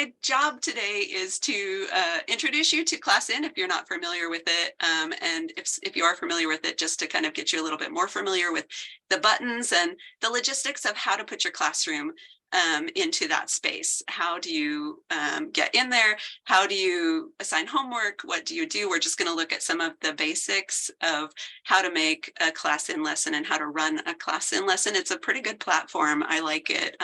My job today is to introduce you to ClassIn if you're not familiar with it, and if you are familiar with it, just to kind of get you a little bit more familiar with the buttons and the logistics of how to put your classroom into that space. How do you get in there? How do you assign homework? What do you do? We're just going to look at some of the basics of how to make a ClassIn lesson and how to run a ClassIn lesson. It's a pretty good platform. I like it.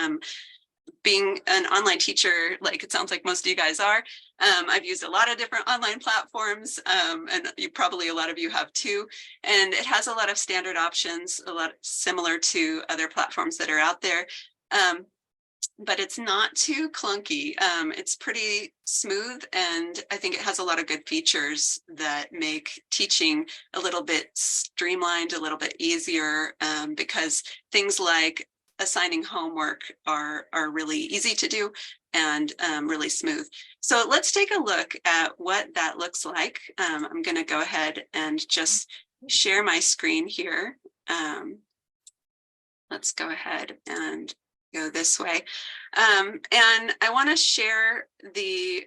Being an online teacher, like it sounds like most of you guys are, I've used a lot of different online platforms, and a lot of you have too. And it has a lot of standard options, a lot similar to other platforms that are out there. But it's not too clunky. It's pretty smooth, and I think it has a lot of good features that make teaching a little bit streamlined, a little bit easier, because things like assigning homework are really easy to do and really smooth. So let's take a look at what that looks like. I'm going to go ahead and just share my screen here. Let's go ahead and go this way. And I want to share the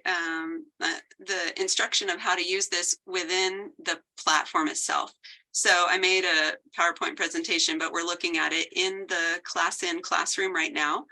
instruction of how to use this within the platform itself. So I made a PowerPoint presentation, but we're looking at it in the ClassIn classroom right now.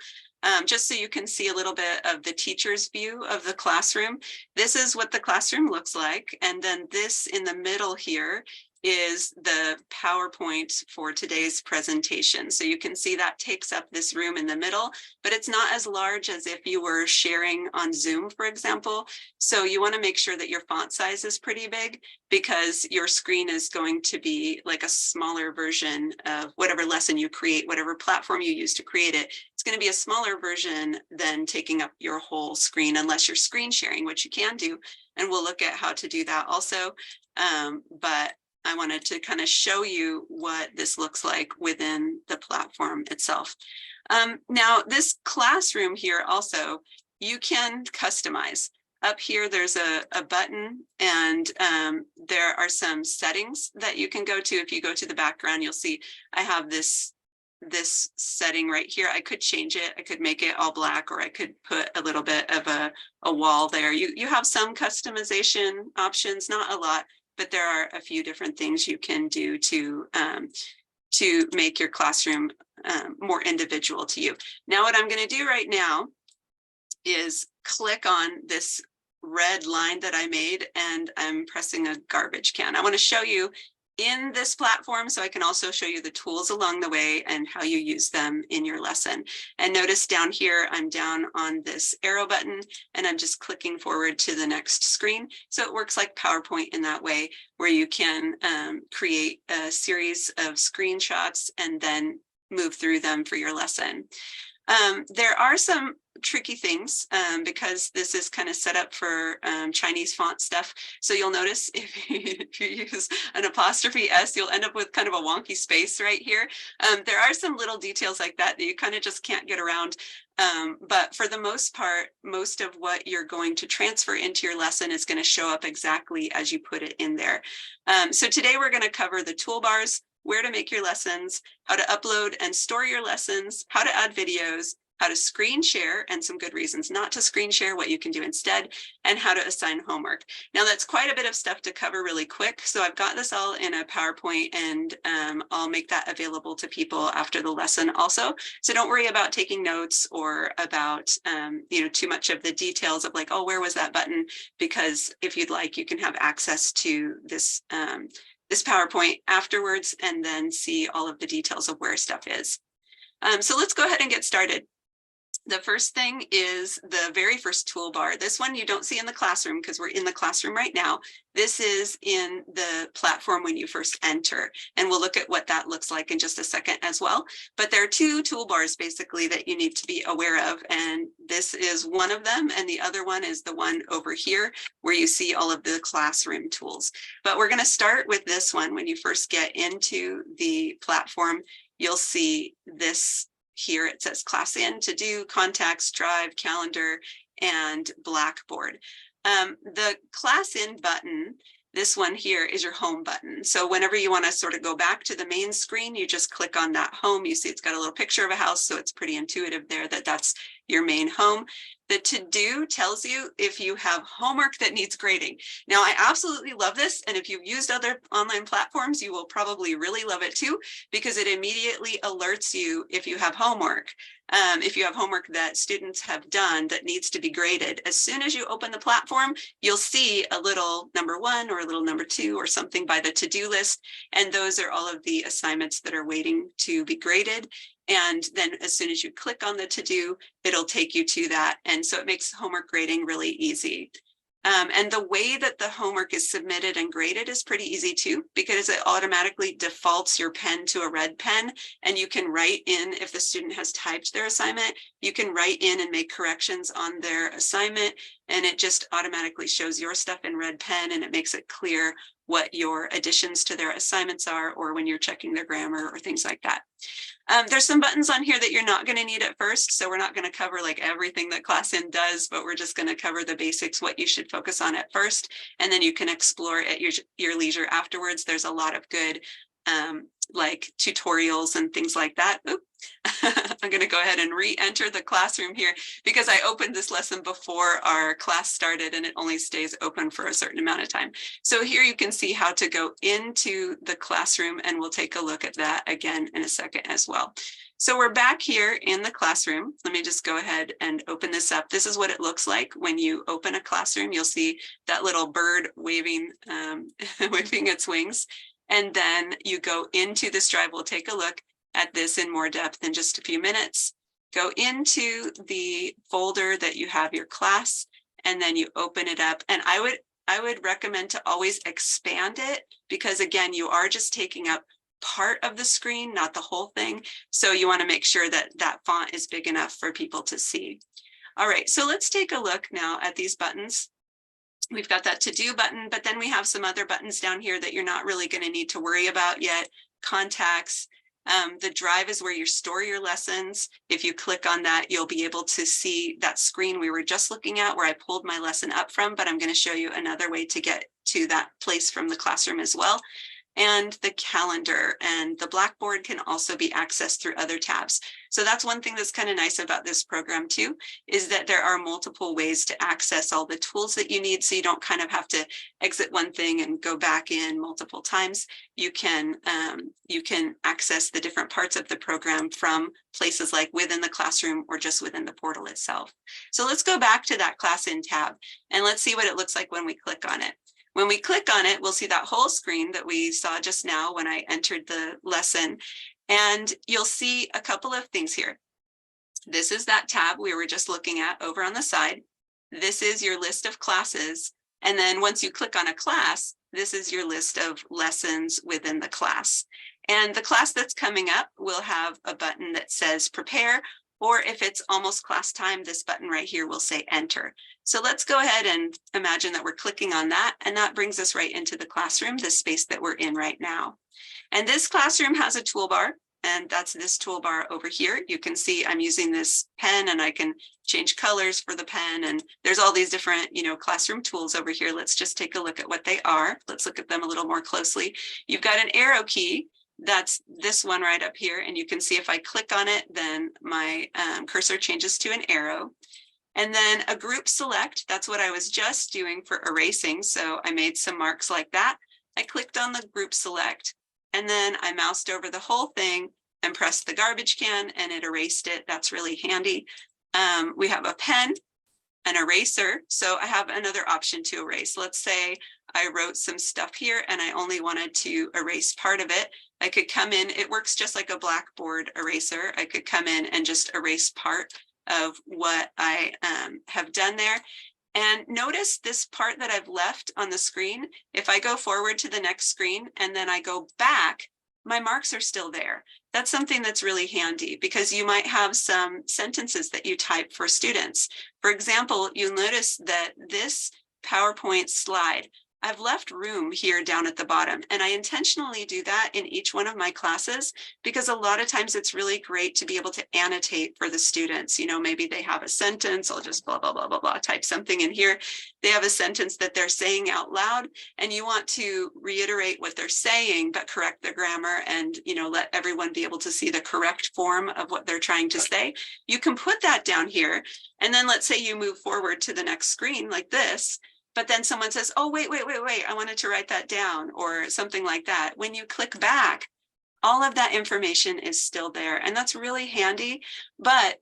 Just so you can see a little bit of the teacher's view of the classroom. This is what the classroom looks like. And then this in the middle here is the PowerPoint for today's presentation. So you can see that takes up this room in the middle, but it's not as large as if you were sharing on Zoom, for example. So you want to make sure that your font size is pretty big, because your screen is going to be like a smaller version of whatever lesson you create, whatever platform you use to create it. It's going to be a smaller version than taking up your whole screen, unless you're screen sharing, which you can do. And we'll look at how to do that also. But I wanted to kind of show you what this looks like within the platform itself. Now, this classroom here also, you can customize. Up here, there's a button, and there are some settings that you can go to. If you go to the background, you'll see I have this setting right here. I could change it. I could make it all black, or I could put a little bit of a wall there. You have some customization options, not a lot, but there are a few different things you can do to make your classroom more individual to you. Now, what I'm going to do right now is click on this red line that I made, and I'm pressing a garbage can. I want to show you in this platform, so I can also show you the tools along the way and how you use them in your lesson. And notice down here, I'm down on this arrow button, and I'm just clicking forward to the next screen. So it works like PowerPoint in that way, where you can create a series of screenshots and then move through them for your lesson. There are some tricky things because this is kind of set up for Chinese font stuff. So you'll notice if you use an apostrophe S, you'll end up with kind of a wonky space right here. There are some little details like that you kind of just can't get around. But for the most part, most of what you're going to transfer into your lesson is going to show up exactly as you put it in there. So today we're going to cover the toolbars, where to make your lessons, how to upload and store your lessons, how to add videos, how to screen share, and some good reasons not to screen share, what you can do instead, and how to assign homework. Now, that's quite a bit of stuff to cover really quick. So I've got this all in a PowerPoint, and I'll make that available to people after the lesson also. So don't worry about taking notes or about too much of the details of like, oh, where was that button? Because if you'd like, you can have access to this this PowerPoint afterwards and then see all of the details of where stuff is. So let's go ahead and get started. The first thing is the very first toolbar. This one you don't see in the classroom because we're in the classroom right now. This is in the platform when you first enter, and we'll look at what that looks like in just a second as well. But there are two toolbars basically that you need to be aware of, and this is one of them, and the other one is the one over here where you see all of the classroom tools. But we're going to start with this one. When you first get into the platform, you'll see this here. It says ClassIn, To Do, Contacts, Drive, Calendar, and Blackboard. The ClassIn button, this one here, is your home button. So whenever you want to sort of go back to the main screen, you just click on that home. You see it's got a little picture of a house, so it's pretty intuitive there that that's your main home. The to-do tells you if you have homework that needs grading. Now, I absolutely love this, and if you've used other online platforms, you will probably really love it too, because it immediately alerts you if you have homework. If you have homework that students have done that needs to be graded, as soon as you open the platform, you'll see a little number 1 or a little number 2 or something by the to-do list, and those are all of the assignments that are waiting to be graded. And then as soon as you click on the to-do, it'll take you to that. And so it makes homework grading really easy. And the way that the homework is submitted and graded is pretty easy too, because it automatically defaults your pen to a red pen, and you can write in, if the student has typed their assignment, you can write in and make corrections on their assignment, and it just automatically shows your stuff in red pen, and it makes it clear what your additions to their assignments are, or when you're checking their grammar or things like that. There's some buttons on here that you're not going to need at first, so we're not going to cover like everything that ClassIn does, but we're just going to cover the basics, what you should focus on at first, and then you can explore at your leisure afterwards. There's a lot of good like tutorials and things like that. Oop. I'm going to go ahead and re-enter the classroom here because I opened this lesson before our class started, and it only stays open for a certain amount of time. So here you can see how to go into the classroom, and we'll take a look at that again in a second as well. So we're back here in the classroom. Let me just go ahead and open this up. This is what it looks like when you open a classroom. You'll see that little bird waving, waving its wings. And then you go into this drive. We'll take a look at this in more depth in just a few minutes. Go into the folder that you have your class, and then you open it up. And I would recommend to always expand it, because again, you are just taking up part of the screen, not the whole thing. So you want to make sure that that font is big enough for people to see. All right, so let's take a look now at these buttons. We've got that to-do button, but then we have some other buttons down here that you're not really going to need to worry about yet. Contacts. The drive is where you store your lessons. If you click on that, you'll be able to see that screen we were just looking at where I pulled my lesson up from, but I'm going to show you another way to get to that place from the classroom as well. And the calendar and the Blackboard can also be accessed through other tabs. So that's one thing that's kind of nice about this program too, is that there are multiple ways to access all the tools that you need. So you don't kind of have to exit one thing and go back in multiple times. You can access the different parts of the program from places like within the classroom or just within the portal itself. So let's go back to that ClassIn tab and let's see what it looks like when we click on it. When we click on it, we'll see that whole screen that we saw just now when I entered the lesson. And you'll see a couple of things here. This is that tab we were just looking at over on the side. This is your list of classes. And then once you click on a class, this is your list of lessons within the class. And the class that's coming up will have a button that says prepare, or if it's almost class time, this button right here will say enter. So let's go ahead and imagine that we're clicking on that, and that brings us right into the classroom, the space that we're in right now. And this classroom has a toolbar, and that's this toolbar over here. You can see I'm using this pen, and I can change colors for the pen, and there's all these different, classroom tools over here. Let's just take a look at what they are. Let's look at them a little more closely. You've got an arrow key. That's this one right up here. And you can see if I click on it, then my cursor changes to an arrow. And then a group select, that's what I was just doing for erasing. So I made some marks like that. I clicked on the group select, and then I moused over the whole thing and pressed the garbage can, and it erased it. That's really handy. We have a pen, an eraser. So I have another option to erase. Let's say I wrote some stuff here and I only wanted to erase part of it. I could come in, it works just like a Blackboard eraser. I could come in and just erase part of what I have done there. And notice this part that I've left on the screen. If I go forward to the next screen and then I go back, my marks are still there. That's something that's really handy because you might have some sentences that you type for students. For example, you'll notice that this PowerPoint slide I've left room here down at the bottom, and I intentionally do that in each one of my classes because a lot of times it's really great to be able to annotate for the students. You know, maybe they have a sentence, I'll just blah, blah, blah, blah, blah, type something in here. They have a sentence that they're saying out loud, and you want to reiterate what they're saying, but correct their grammar and, you know, let everyone be able to see the correct form of what they're trying to say. You can put that down here. And then let's say you move forward to the next screen like this, but then someone says, oh, wait, I wanted to write that down or something like that. When you click back, all of that information is still there. And that's really handy. But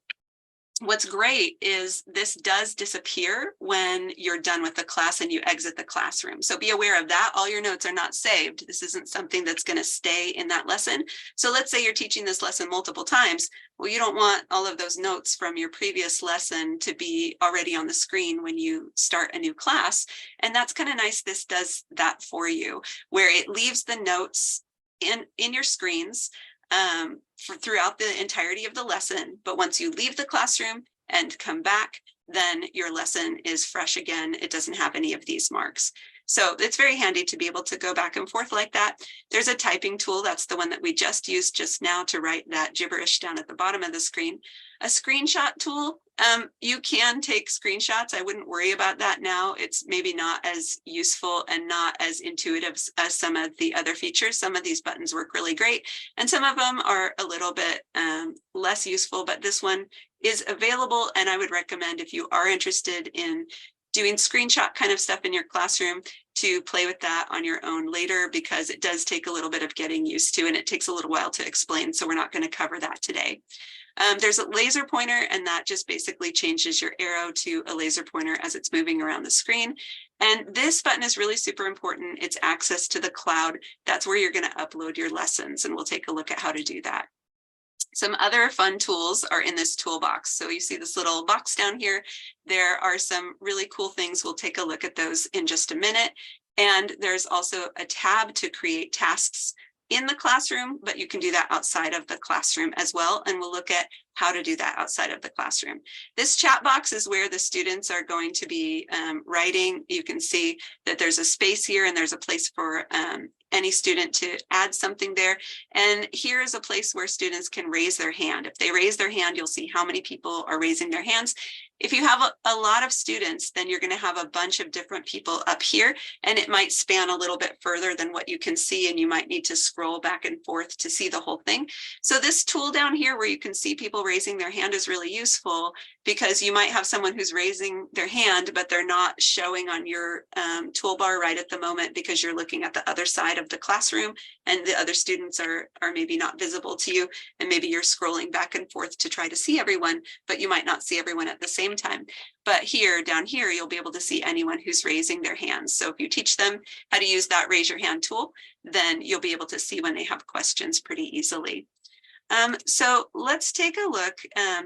what's great is this does disappear when you're done with the class and you exit the classroom. So be aware of that. All your notes are not saved. This isn't something that's going to stay in that lesson. So let's say you're teaching this lesson multiple times. Well, you don't want all of those notes from your previous lesson to be already on the screen when you start a new class. And that's kind of nice. This does that for you, where it leaves the notes in your screens throughout the entirety of the lesson. But once you leave the classroom and come back, then your lesson is fresh again. It doesn't have any of these marks. So it's very handy to be able to go back and forth like that. There's a typing tool. That's the one that we just used just now to write that gibberish down at the bottom of the screen. A screenshot tool. You can take screenshots. I wouldn't worry about that now. It's maybe not as useful and not as intuitive as some of the other features. Some of these buttons work really great, and some of them are a little bit less useful, but this one is available. And I would recommend, if you are interested in doing screenshot kind of stuff in your classroom, to play with that on your own later, because it does take a little bit of getting used to, and it takes a little while to explain. So we're not going to cover that today. There's a laser pointer, and that just basically changes your arrow to a laser pointer as it's moving around the screen. And this button is really super important. It's access to the cloud. That's where you're going to upload your lessons, and we'll take a look at how to do that. Some other fun tools are in this toolbox. So you see this little box down here. There are some really cool things. We'll take a look at those in just a minute. And there's also a tab to create tasks in the classroom, but you can do that outside of the classroom as well. And we'll look at how to do that outside of the classroom. This chat box is where the students are going to be writing. You can see that there's a space here, and there's a place for any student to add something there. And here is a place where students can raise their hand. If they raise their hand, you'll see how many people are raising their hands. If you have a lot of students, then you're going to have a bunch of different people up here, and it might span a little bit further than what you can see, and you might need to scroll back and forth to see the whole thing. So this tool down here where you can see people raising their hand is really useful, because you might have someone who's raising their hand, but they're not showing on your toolbar right at the moment because you're looking at the other side of the classroom, and the other students are maybe not visible to you, and maybe you're scrolling back and forth to try to see everyone, but you might not see everyone at the same time. But here, down here, you'll be able to see anyone who's raising their hands. So if you teach them how to use that raise your hand tool, then you'll be able to see when they have questions pretty easily. So let's take a look.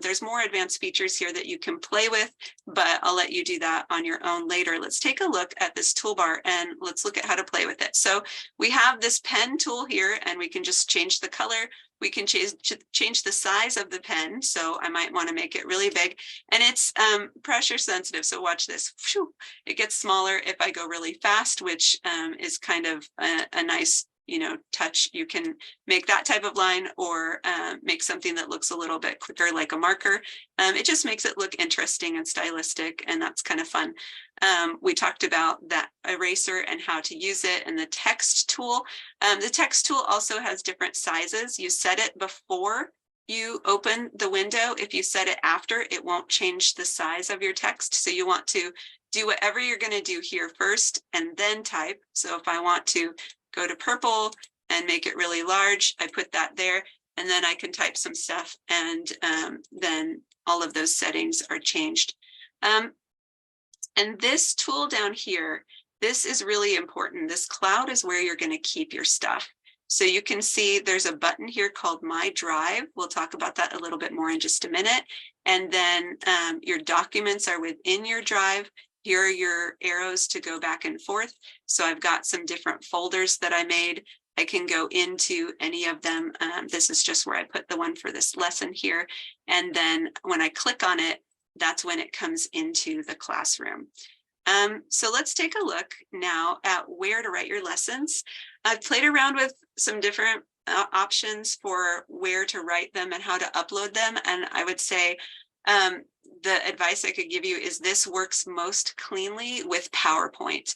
There's more advanced features here that you can play with, but I'll let you do that on your own later. Let's take a look at this toolbar, and let's look at how to play with it. So we have this pen tool here, and we can just change the color. We can change the size of the pen. So I might want to make it really big, and it's pressure sensitive. So watch this. It gets smaller if I go really fast, which is kind of a nice, touch. You can make that type of line, or make something that looks a little bit quicker, like a marker. It just makes it look interesting and stylistic, and that's kind of fun. We talked about that eraser and how to use it, and the text tool. The text tool also has different sizes. You set it before you open the window. If you set it after, it won't change the size of your text. So you want to do whatever you're going to do here first, and then type. So if I want to go to purple and make it really large, I put that there, and then I can type some stuff, and then all of those settings are changed. And this tool down here, this is really important. This cloud is where you're going to keep your stuff. So you can see there's a button here called My Drive. We'll talk about that a little bit more in just a minute. And then your documents are within your drive. Here are your arrows to go back and forth. So I've got some different folders that I made. I can go into any of them. This is just where I put the one for this lesson here. And then when I click on it, that's when it comes into the classroom. So let's take a look now at where to write your lessons. I've played around with some different options for where to write them and how to upload them. And I would say the advice I could give you is this works most cleanly with PowerPoint.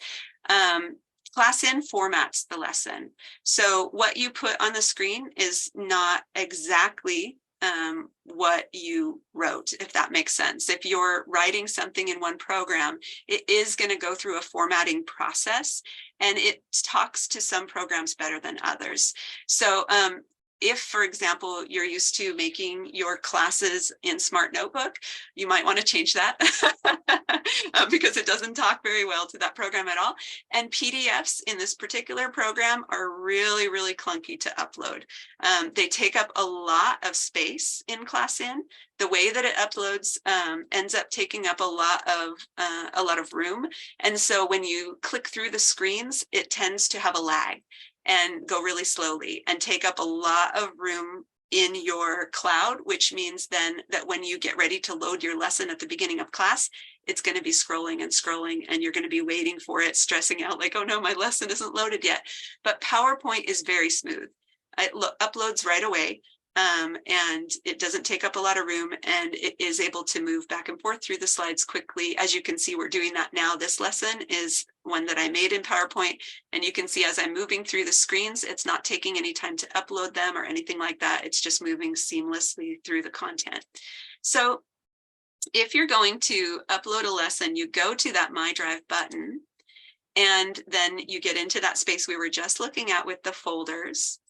ClassIn formats the lesson. So what you put on the screen is not exactly what you wrote, if that makes sense. If you're writing something in one program, it is going to go through a formatting process, and it talks to some programs better than others. So if, for example, you're used to making your classes in Smart Notebook, you might want to change that because it doesn't talk very well to that program at all. And PDFs in this particular program are really, really clunky to upload. They take up a lot of space in ClassIn. The way that it uploads ends up taking up a lot of room. And so when you click through the screens, it tends to have a lag and go really slowly and take up a lot of room in your cloud, which means then that when you get ready to load your lesson at the beginning of class, it's going to be scrolling and scrolling, and you're going to be waiting for it, stressing out like, oh no, my lesson isn't loaded yet. But PowerPoint is very smooth. It uploads right away. And it doesn't take up a lot of room, and it is able to move back and forth through the slides quickly. As you can see, we're doing that now. This lesson is one that I made in PowerPoint, and you can see as I'm moving through the screens, it's not taking any time to upload them or anything like that. It's just moving seamlessly through the content. So if you're going to upload a lesson, you go to that My Drive button, and then you get into that space we were just looking at with the folders.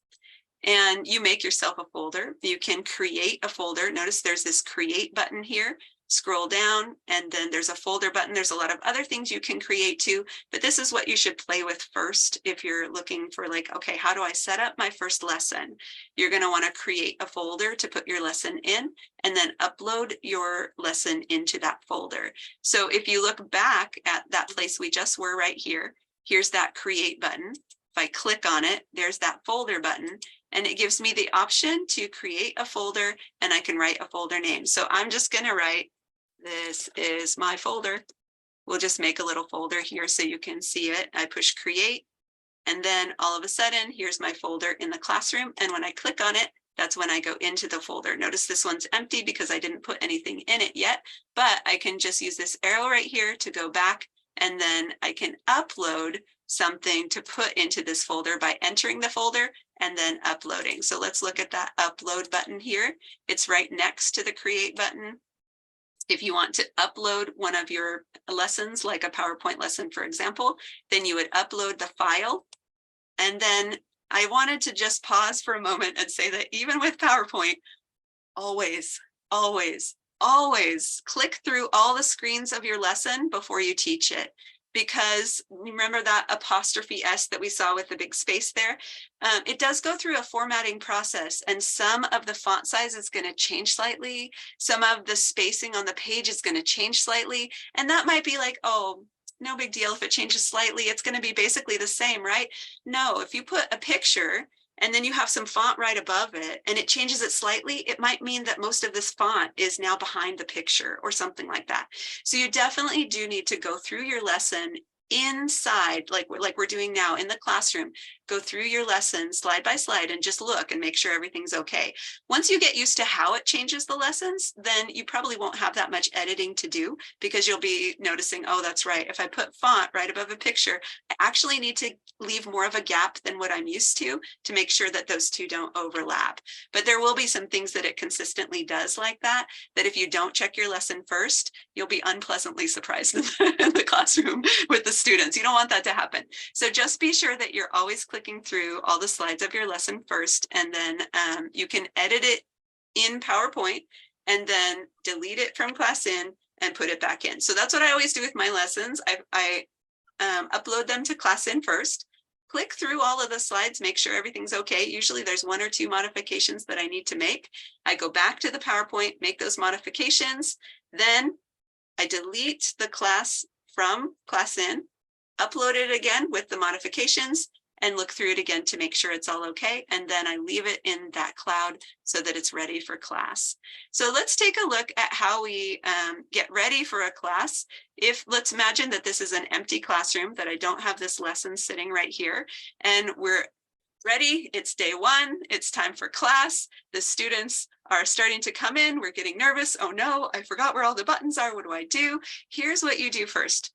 And you make yourself a folder. You can create a folder. Notice there's this create button here. Scroll down, and then there's a folder button. There's a lot of other things you can create too, but this is what you should play with first if you're looking for like, okay, how do I set up my first lesson? You're going to want to create a folder to put your lesson in, and then upload your lesson into that folder. So if you look back at that place we just were right here, here's that create button. If I click on it, there's that folder button, and it gives me the option to create a folder, and I can write a folder name. So I'm just going to write, this is my folder. We'll just make a little folder here so you can see it. I push create, and then all of a sudden, here's my folder in the classroom. And when I click on it, that's when I go into the folder. Notice this one's empty because I didn't put anything in it yet, but I can just use this arrow right here to go back, and then I can upload something to put into this folder by entering the folder and then uploading. So let's look at that upload button here. It's right next to the create button. If you want to upload one of your lessons, like a PowerPoint lesson, for example, then you would upload the file. And then I wanted to just pause for a moment and say that even with PowerPoint, always, always, always click through all the screens of your lesson before you teach it. Because remember that apostrophe S that we saw with the big space there? It does go through a formatting process, and some of the font size is going to change slightly. Some of the spacing on the page is going to change slightly. And that might be like, oh, no big deal if it changes slightly. It's going to be basically the same, right? No, if you put a picture and then you have some font right above it and it changes it slightly, it might mean that most of this font is now behind the picture or something like that. So you definitely do need to go through your lesson inside, like we're doing now in the classroom. Go through your lesson slide by slide and just look and make sure everything's okay. Once you get used to how it changes the lessons, then you probably won't have that much editing to do, because you'll be noticing, oh, that's right, if I put font right above a picture, I actually need to leave more of a gap than what I'm used to make sure that those two don't overlap. But there will be some things that it consistently does like that if you don't check your lesson first, you'll be unpleasantly surprised in the classroom with the students. You don't want that to happen. So just be sure that you're always clicking through all the slides of your lesson first, and then you can edit it in PowerPoint and then delete it from ClassIn and put it back in. So that's what I always do with my lessons. I upload them to ClassIn first, click through all of the slides, make sure everything's okay. Usually there's 1 or 2 modifications that I need to make. I go back to the PowerPoint, make those modifications, then I delete the class from ClassIn, upload it again with the modifications, and look through it again to make sure it's all okay. And then I leave it in that cloud so that it's ready for class. So let's take a look at how we get ready for a class. Let's imagine that this is an empty classroom, that I don't have this lesson sitting right here, and we're ready. It's day one. It's time for class. The students are starting to come in. We're getting nervous. Oh no, I forgot where all the buttons are. What do I do? Here's what you do first.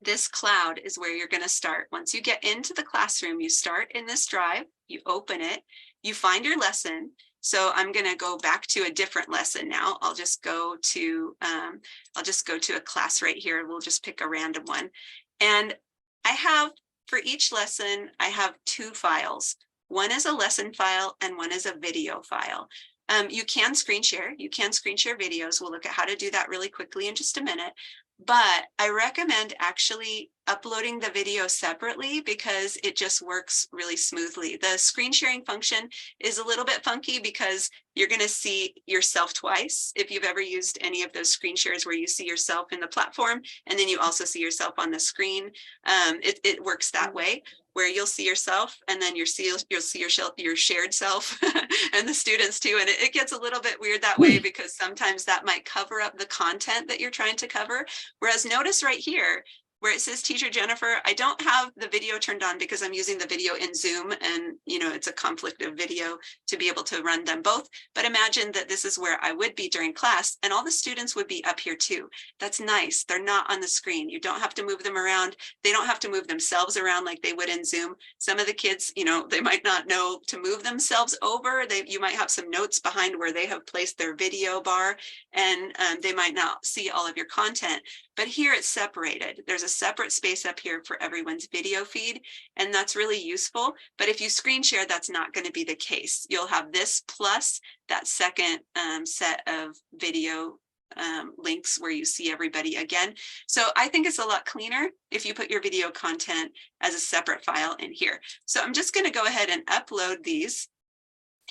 This cloud is where you're going to start. Once you get into the classroom, you start in this drive, you open it, you find your lesson. So I'm going to go back to a different lesson now. I'll just go to a class right here. We'll just pick a random one. And I have, for each lesson, I have two files. One is a lesson file and one is a video file. You can screen share. You can screen share videos. We'll look at how to do that really quickly in just a minute. But I recommend actually uploading the video separately because it just works really smoothly. The screen sharing function is a little bit funky because you're going to see yourself twice. If you've ever used any of those screen shares where you see yourself in the platform and then you also see yourself on the screen, it works that way, where you'll see yourself and then you'll see your shared self and the students too. And it gets a little bit weird that way because sometimes that might cover up the content that you're trying to cover. Whereas notice right here, where it says Teacher Jennifer, I don't have the video turned on because I'm using the video in Zoom and it's a conflict of video to be able to run them both. But imagine that this is where I would be during class and all the students would be up here too. That's nice. They're not on the screen. You don't have to move them around. They don't have to move themselves around like they would in Zoom. Some of the kids, they might not know to move themselves over. You might have some notes behind where they have placed their video bar and they might not see all of your content. But here it's separated. There's a separate space up here for everyone's video feed, and that's really useful. But if you screen share, that's not going to be the case. You'll have this plus that second set of video links where you see everybody again. So I think it's a lot cleaner if you put your video content as a separate file in here. So I'm just going to go ahead and upload these.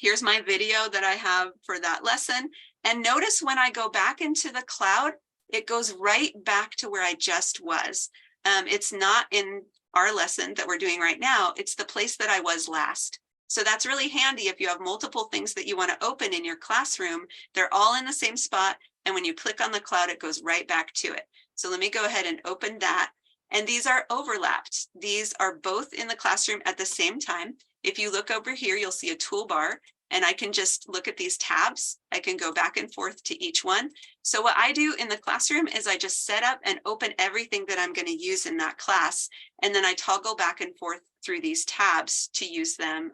Here's my video that I have for that lesson. And notice when I go back into the cloud, it goes right back to where I just was. It's not in our lesson that we're doing right now. It's the place that I was last. So that's really handy if you have multiple things that you want to open in your classroom. They're all in the same spot. And when you click on the cloud, it goes right back to it. So let me go ahead and open that. And these are overlapped. These are both in the classroom at the same time. If you look over here, you'll see a toolbar. And I can just look at these tabs. I can go back and forth to each one. So what I do in the classroom is I just set up and open everything that I'm going to use in that class. And then I toggle back and forth through these tabs to use them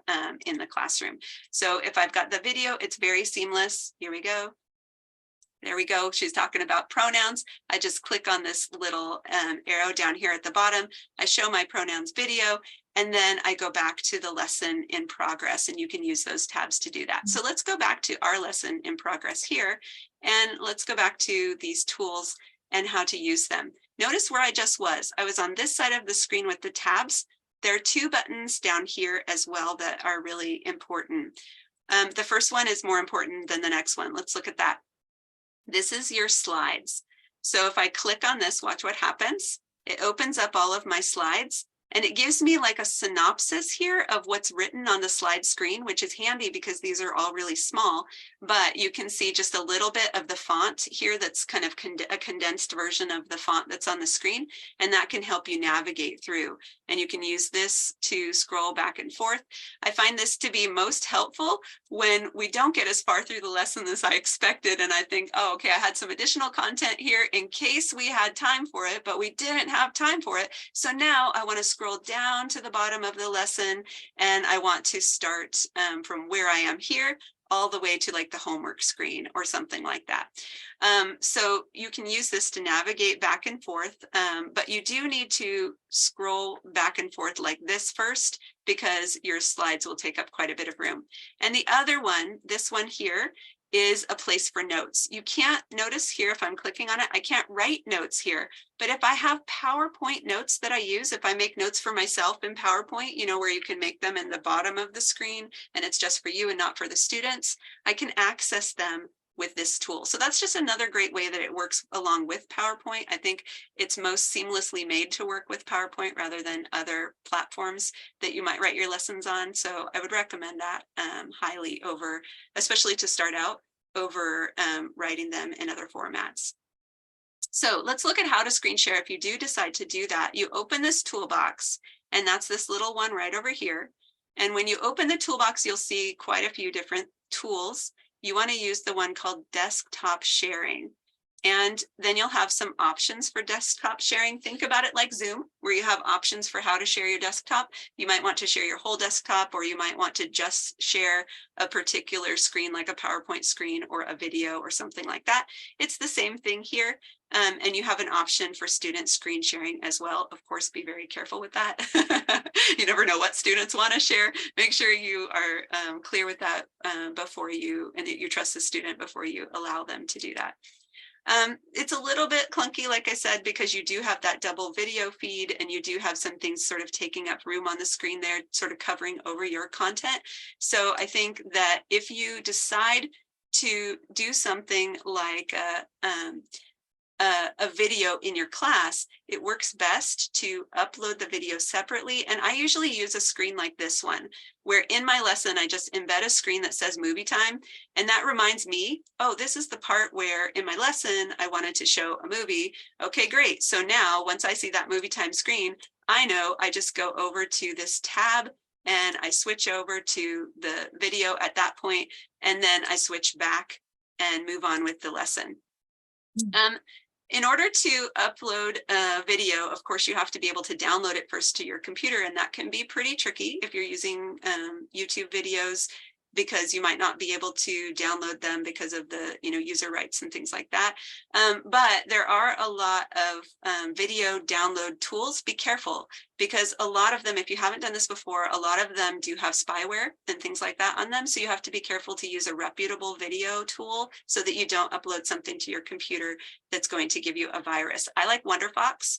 in the classroom. So if I've got the video, it's very seamless. Here we go. There we go. She's talking about pronouns. I just click on this little arrow down here at the bottom. I show my pronouns video, and then I go back to the lesson in progress, and you can use those tabs to do that. So let's go back to our lesson in progress here, and let's go back to these tools and how to use them. Notice where I just was. I was on this side of the screen with the tabs. There are two buttons down here as well that are really important. The first one is more important than the next one. Let's look at that. This is your slides. So if I click on this, watch what happens. It opens up all of my slides and it gives me like a synopsis here of what's written on the slide screen, which is handy because these are all really small, but you can see just a little bit of the font here that's kind of a condensed version of the font that's on the screen, and that can help you navigate through. And you can use this to scroll back and forth. I find this to be most helpful when we don't get as far through the lesson as I expected, and I think, oh, okay, I had some additional content here in case we had time for it, but we didn't have time for it. So now I want to scroll down to the bottom of the lesson, and I want to start from where I am here all the way to like the homework screen or something like that. So you can use this to navigate back and forth, but you do need to scroll back and forth like this first because your slides will take up quite a bit of room. And the other one, this one here, is a place for notes. You can't notice here if I'm clicking on it, I can't write notes here, but if I have PowerPoint notes that I use, if I make notes for myself in PowerPoint, where you can make them in the bottom of the screen and it's just for you and not for the students, I can access them with this tool. So that's just another great way that it works along with PowerPoint. I think it's most seamlessly made to work with PowerPoint rather than other platforms that you might write your lessons on. So I would recommend that highly over, especially to start out, over writing them in other formats. So let's look at how to screen share. If you do decide to do that, you open this toolbox, and that's this little one right over here. And when you open the toolbox, you'll see quite a few different tools. You want to use the one called desktop sharing. And then you'll have some options for desktop sharing. Think about it like Zoom, where you have options for how to share your desktop. You might want to share your whole desktop, or you might want to just share a particular screen, like a PowerPoint screen or a video or something like that. It's the same thing here. And you have an option for student screen sharing as well. Of course, be very careful with that. You never know what students want to share. Make sure you are clear with that before you, and that you trust the student before you allow them to do that. It's a little bit clunky, like I said, because you do have that double video feed, and you do have some things sort of taking up room on the screen there, sort of covering over your content. So I think that if you decide to do something like a video in your class, it works best to upload the video separately. And I usually use a screen like this one, where in my lesson, I just embed a screen that says movie time. And that reminds me, oh, this is the part where in my lesson, I wanted to show a movie. Okay, great. So now once I see that movie time screen, I know I just go over to this tab and I switch over to the video at that point, and then I switch back and move on with the lesson. In order to upload a video, of course, you have to be able to download it first to your computer, and that can be pretty tricky if you're using YouTube videos, because you might not be able to download them because of the user rights and things like that. But there are a lot of video download tools. Be careful, because a lot of them, if you haven't done this before, a lot of them do have spyware and things like that on them. So you have to be careful to use a reputable video tool so that you don't upload something to your computer that's going to give you a virus. I like WonderFox.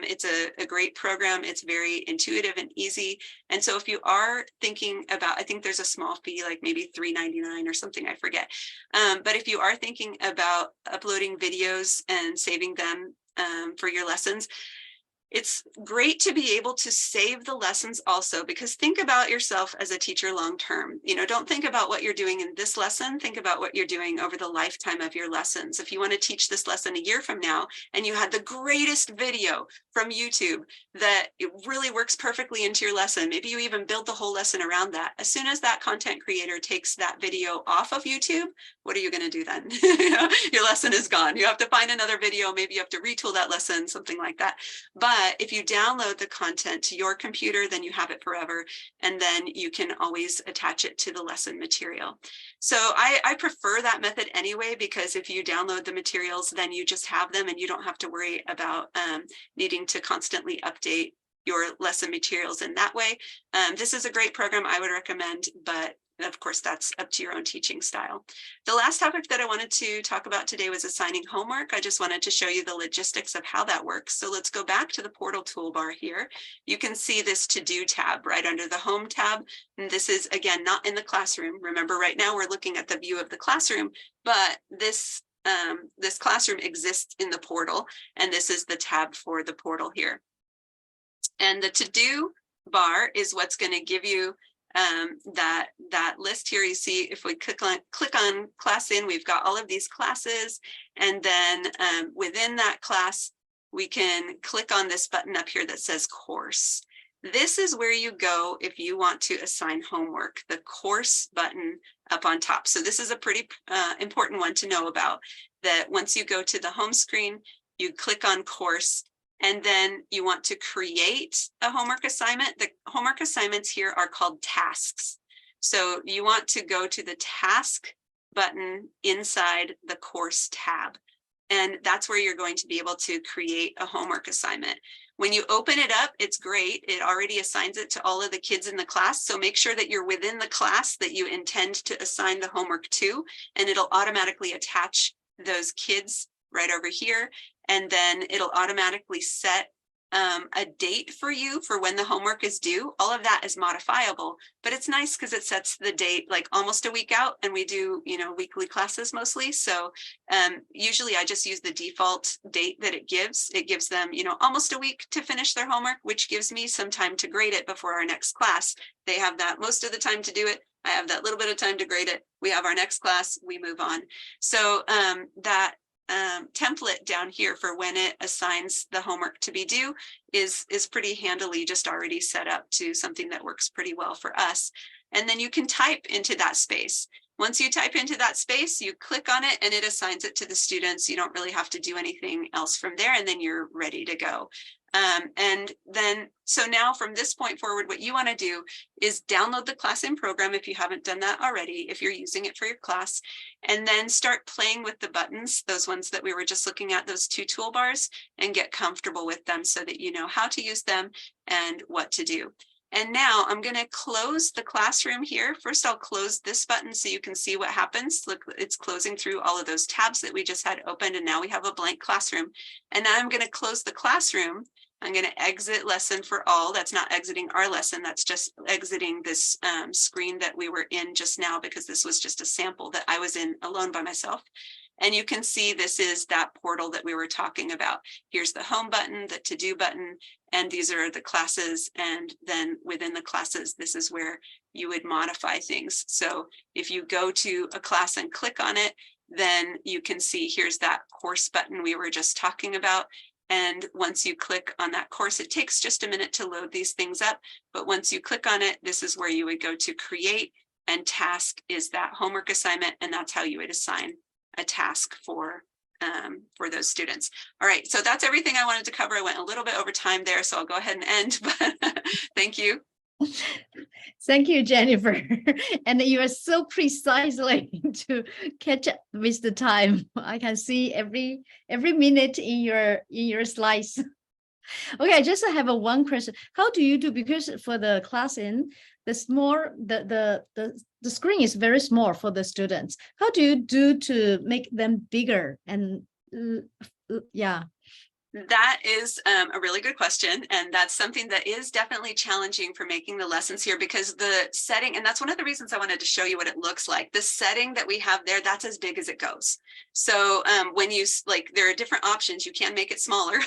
It's a great program. It's very intuitive and easy. And so if you are thinking about, I think there's a small fee, like maybe $3.99 or something, I forget. But if you are thinking about uploading videos and saving them for your lessons, it's great to be able to save the lessons also, because think about yourself as a teacher long term. Don't think about what you're doing in this lesson. Think about what you're doing over the lifetime of your lessons. If you want to teach this lesson a year from now, and you had the greatest video from YouTube that it really works perfectly into your lesson, maybe you even build the whole lesson around that. As soon as that content creator takes that video off of YouTube, what are you going to do then? Your lesson is gone. You have to find another video. Maybe you have to retool that lesson, something like that. But if you download the content to your computer, then you have it forever, and then you can always attach it to the lesson material. So I prefer that method anyway, because if you download the materials, then you just have them and you don't have to worry about needing to constantly update your lesson materials in that way. This is a great program I would recommend, but of course, that's up to your own teaching style. The last topic that I wanted to talk about today was assigning homework. I just wanted to show you the logistics of how that works. So let's go back to the portal toolbar here. You can see this to-do tab right under the home tab. And this is, again, not in the classroom. Remember, right now we're looking at the view of the classroom, but this classroom exists in the portal, and this is the tab for the portal here. And the to-do bar is what's going to give you that list here. You see, if we click on class in, we've got all of these classes, and then within that class we can click on this button up here that says course. This is where you go if you want to assign homework, the course button up on top. So this is a pretty important one to know about, that once you go to the home screen, you click on course, and then you want to create a homework assignment. The homework assignments here are called tasks. So you want to go to the task button inside the course tab. And that's where you're going to be able to create a homework assignment. When you open it up, it's great. It already assigns it to all of the kids in the class. So make sure that you're within the class that you intend to assign the homework to, and it'll automatically attach those kids right over here. And then it'll automatically set a date for you for when the homework is due. All of that is modifiable, but it's nice because it sets the date like almost a week out, and we do, weekly classes mostly. So usually I just use the default date that it gives. It gives them, almost a week to finish their homework, which gives me some time to grade it before our next class. They have that most of the time to do it. I have that little bit of time to grade it. We have our next class, we move on. So that template down here for when it assigns the homework to be due is pretty handily just already set up to something that works pretty well for us. And then you can type into that space. Once you type into that space, you click on it and it assigns it to the students. You don't really have to do anything else from there, and then you're ready to go. And then, so now from this point forward, what you want to do is download the Classin program if you haven't done that already, if you're using it for your class, and then start playing with the buttons, those ones that we were just looking at, those two toolbars, and get comfortable with them so that you know how to use them and what to do. And now I'm going to close the classroom here. First, I'll close this button so you can see what happens. Look, it's closing through all of those tabs that we just had opened, and now we have a blank classroom. And now I'm going to close the classroom. I'm going to exit lesson for all. That's not exiting our lesson. That's just exiting this screen that we were in just now, because this was just a sample that I was in alone by myself. And you can see this is that portal that we were talking about. Here's the home button, the to-do button, and these are the classes. And then within the classes, this is where you would modify things. So if you go to a class and click on it, then you can see here's that course button we were just talking about. And once you click on that course, it takes just a minute to load these things up. But once you click on it, this is where you would go to create, and task is that homework assignment. And that's how you would assign a task for those students. All right, so that's everything I wanted to cover. I went a little bit over time there, so I'll go ahead and end, but thank you. Thank you, Jennifer. And you are so precisely to catch up with the time. I can see every minute in your slides. Okay, I just have one question. How do you do, because for the Classin, the screen is very small for the students. How do you do to make them bigger? And yeah. That is a really good question. And that's something that is definitely challenging for making the lessons here, because the setting, and that's one of the reasons I wanted to show you what it looks like. The setting that we have there, that's as big as it goes. So when you, there are different options, you can make it smaller,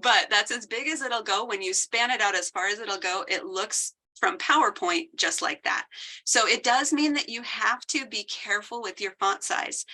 but that's as big as it'll go. When you span it out as far as it'll go, it looks from PowerPoint just like that. So it does mean that you have to be careful with your font size.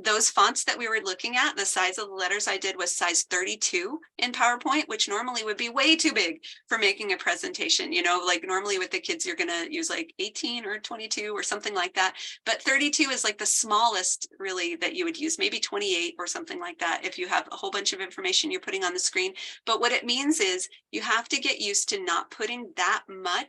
Those fonts that we were looking at, the size of the letters I did was size 32 in PowerPoint, which normally would be way too big for making a presentation. Like normally with the kids, you're going to use like 18 or 22 or something like that. But 32 is like the smallest really that you would use, maybe 28 or something like that if you have a whole bunch of information you're putting on the screen. But what it means is you have to get used to not putting that much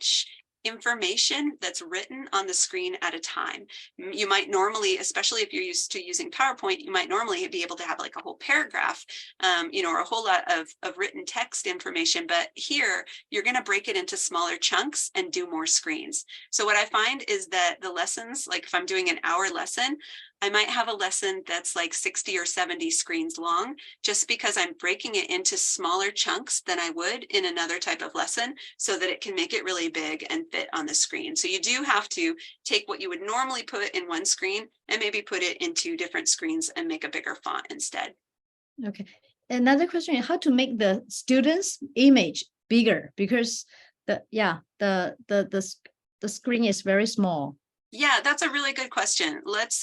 information that's written on the screen at a time. You might normally, especially if you're used to using PowerPoint, you might normally be able to have like a whole paragraph, or a whole lot of written text information. But here, you're going to break it into smaller chunks and do more screens. So what I find is that the lessons, like if I'm doing an hour lesson, I might have a lesson that's like 60 or 70 screens long, just because I'm breaking it into smaller chunks than I would in another type of lesson, so that it can make it really big and fit on the screen. So you do have to take what you would normally put in one screen and maybe put it in two different screens and make a bigger font instead. Okay. Another question is how to make the students' image bigger, because the screen is very small. Yeah, that's a really good question. Let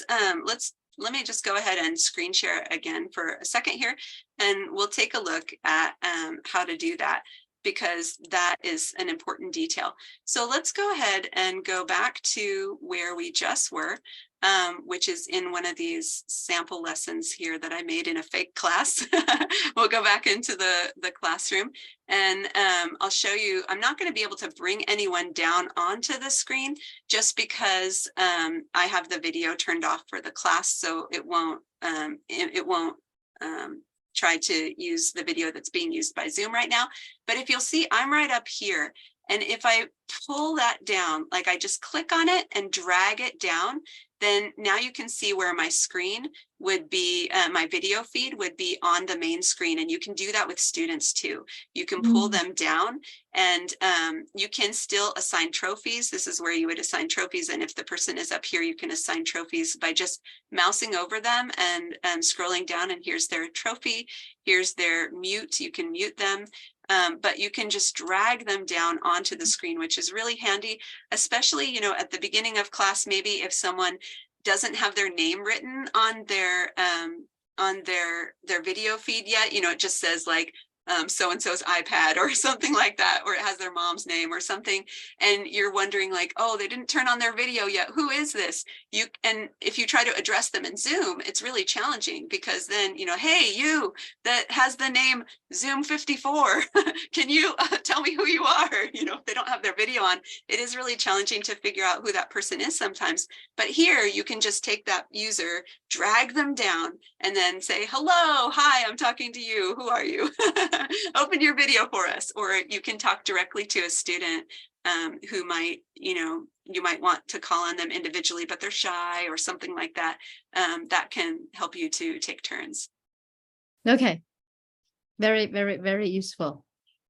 me just go ahead and screen share again for a second here, and we'll take a look at how to do that, because that is an important detail. So let's go ahead and go back to where we just were, which is in one of these sample lessons here that I made in a fake class. We'll go back into the classroom, and I'll show you. I'm not going to be able to bring anyone down onto the screen just because I have the video turned off for the class, so it won't try to use the video that's being used by Zoom right now. But if you'll see, I'm right up here. And if I pull that down, like I just click on it and drag it down, then now you can see where my screen would be, my video feed would be on the main screen. And you can do that with students too. You can pull them down, and you can still assign trophies. This is where you would assign trophies. And if the person is up here, you can assign trophies by just mousing over them and scrolling down, and here's their trophy. Here's their mute. You can mute them. But you can just drag them down onto the screen, which is really handy, especially, you know, at the beginning of class. Maybe if someone doesn't have their name written on their video feed yet, you know, it just says like so-and-so's iPad or something like that, or it has their mom's name or something, and you're wondering like, oh, they didn't turn on their video yet, who is this? And if you try to address them in Zoom, it's really challenging, because then, you know, hey, you that has the name Zoom 54, can you tell me who you are? You know, if they don't have their video on, it is really challenging to figure out who that person is sometimes. But here you can just take that user, drag them down, and then say, hello, hi, I'm talking to you, who are you? Open your video for us. Or you can talk directly to a student who might, you know, you might want to call on them individually, but they're shy or something like that. That can help you to take turns. Okay. Very, very, very useful.